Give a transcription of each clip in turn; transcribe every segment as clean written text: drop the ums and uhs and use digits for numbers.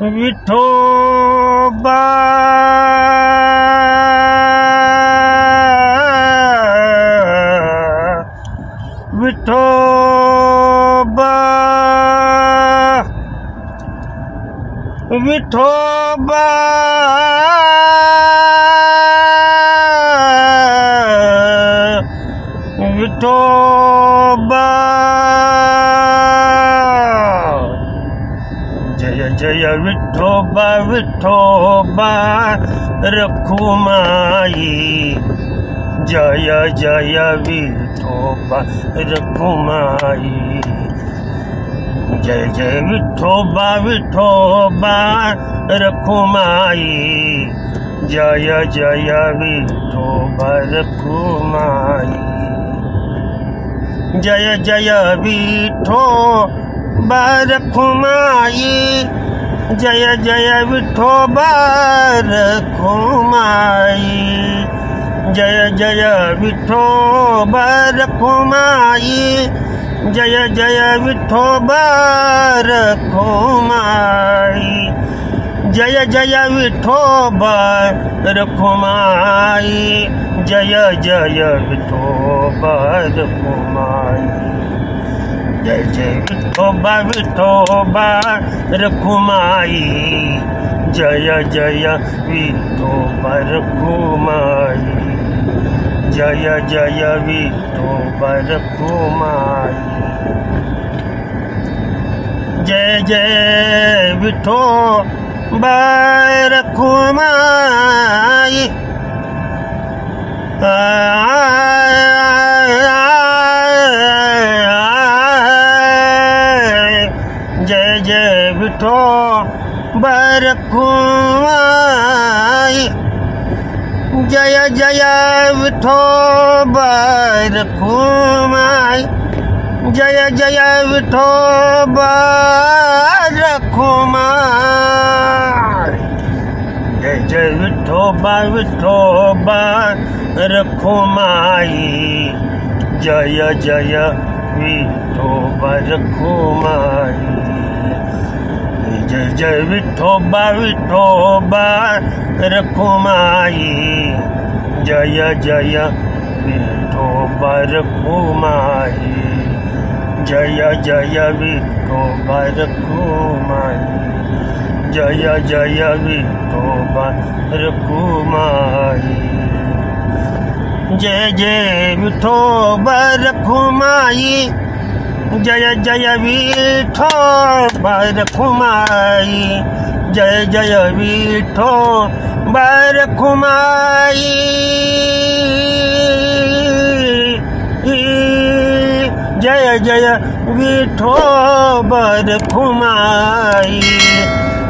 विठोबा विठोबा विठोबा विठोबा जय जय विठोबा विठोबा रखुमाई जय जय विठोबा रखुमाई जय जय विठोबा विठोबा रखुमाई जय जय विठोबा रखुमाई जय जय विठोबा रखुमाई जय जय विठोबा रखुमाई जय जय विठोबा रखुमाई जय जय विठोबा रखुमाई जय जय विठोबा रखुमाई जय जय विठोबा रखुमाई जय जय विठोबा विठोबा रखुमाई जय जय विठोबा रखुमाई जय जय विठोबा रखुमाई जय जय विठोबा रखुमाई जय जय विठोबा रखुमाई जय जय विठोबा रखुमाई जय जय विठोबा रखुमाई जय जय विठोबा विठोबा रखुमाई जय जय विठोबा रखुमाई जय जय विठोबा विठोबा रखुमाई जय जय विठोबा रखुमाई जय जय विठोबा रखुमाई जय जय विठोबा रखुमाई जय जय विठोबा रखुमाई जय जय विठोबा रखुमाई जय जय विठोबा रखुमाई जय जय विठोबा रखुमाई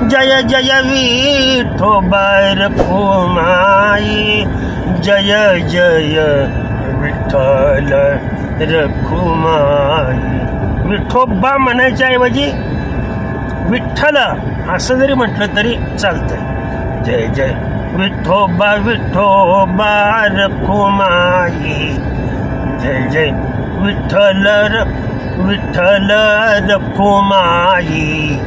जय जय विठोबा रखुमाई जय जय विठ्ठल रखुमाई विठोबा म्हणायच्या ऐवजी विठ्ठल असं जरी म्हटलं तरी चालतंय जय जय विठोबा विठोबा रखुमाई जय जय विठ्ठल विठ्ठल रखुमाई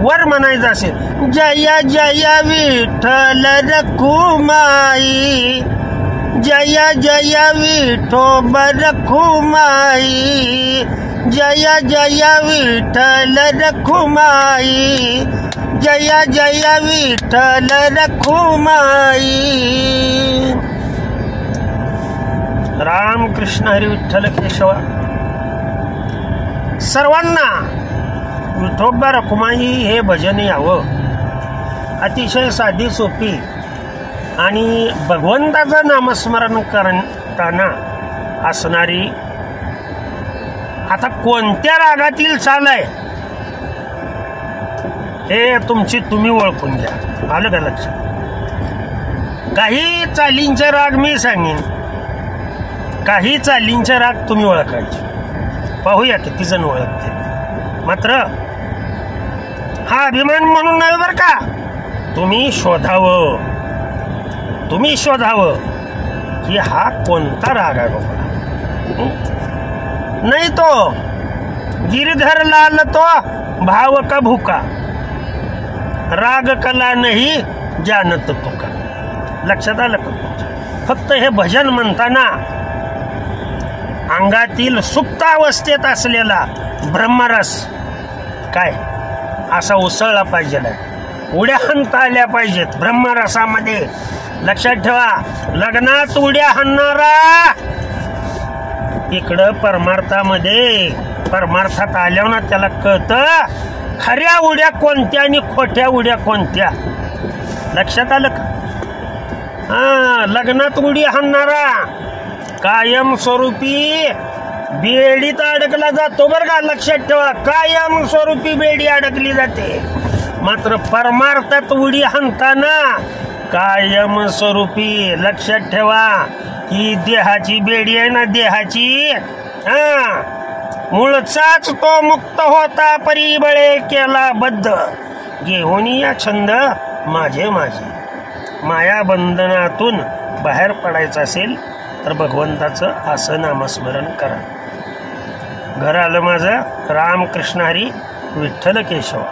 वर म्हणायचं असेल जय जय विठ्ठल रखुमाई जय जय विठोबा रखुमाई जय जय विठ्ठल रखुमाई जय जय विठ्ठल रखुमाई राम कृष्ण हरी विठ्ठल केशवा सर्वांना विठोबा रखुमाई हे भजन यावं अतिशय साधी सोपी आणि भगवंताचं नामस्मरण करताना असणारी आता कोणत्या रागातील चाल आहे हे तुम्ही ओळखून घ्या आलं का लक्षात काही चालींचे राग मी सांगेन काही चालींचे राग तुम्ही ओळखायचे पाहूया किती जण ओळखते मात्र हा अभिमान म्हणून नाही बरं का तुम्ही शोधावं की हा कोणता राग आहे बाबा नाही तो गिरधर लाल तो भाव का भूका राग कला नाही जानत तुका. लक्षात आलं का तुमच्या? फक्त हे भजन म्हणताना अंगातील सुप्त अवस्थेत असलेला ब्रह्मरस काय असा उसळला पाहिजे, उड्या हाणता आल्या पाहिजेत ब्रह्मरसामध्ये. लक्षात ठेवा, लग्नात उड्या हाणणारा इकडं परमार्थात आल्यावर ना त्याला कळतं खऱ्या उड्या कोणत्या आणि खोट्या उड्या कोणत्या. लक्षात आलं का? लग्नात उडी हाणणारा कायम स्वरूपी बेडीत अडकला जातो बरं का. लक्षात ठेवा, कायम स्वरूपी बेडी अडकली जाते. मात्र परमार्थात उडी हाणताना कायम स्वरूपी, लक्षात ठेवा, ही देहाची बेडी आहे ना, देहाची मूळचाच तो मुक्त होता परिबळे केला बद्ध. घेऊन या छंद माझे माया बंधनातून बाहेर पडायचं असेल तर भगवंताचं असं नामस्मरण करा. घर आलं माझं. रामकृष्ण हरी, विठ्ठल केशव.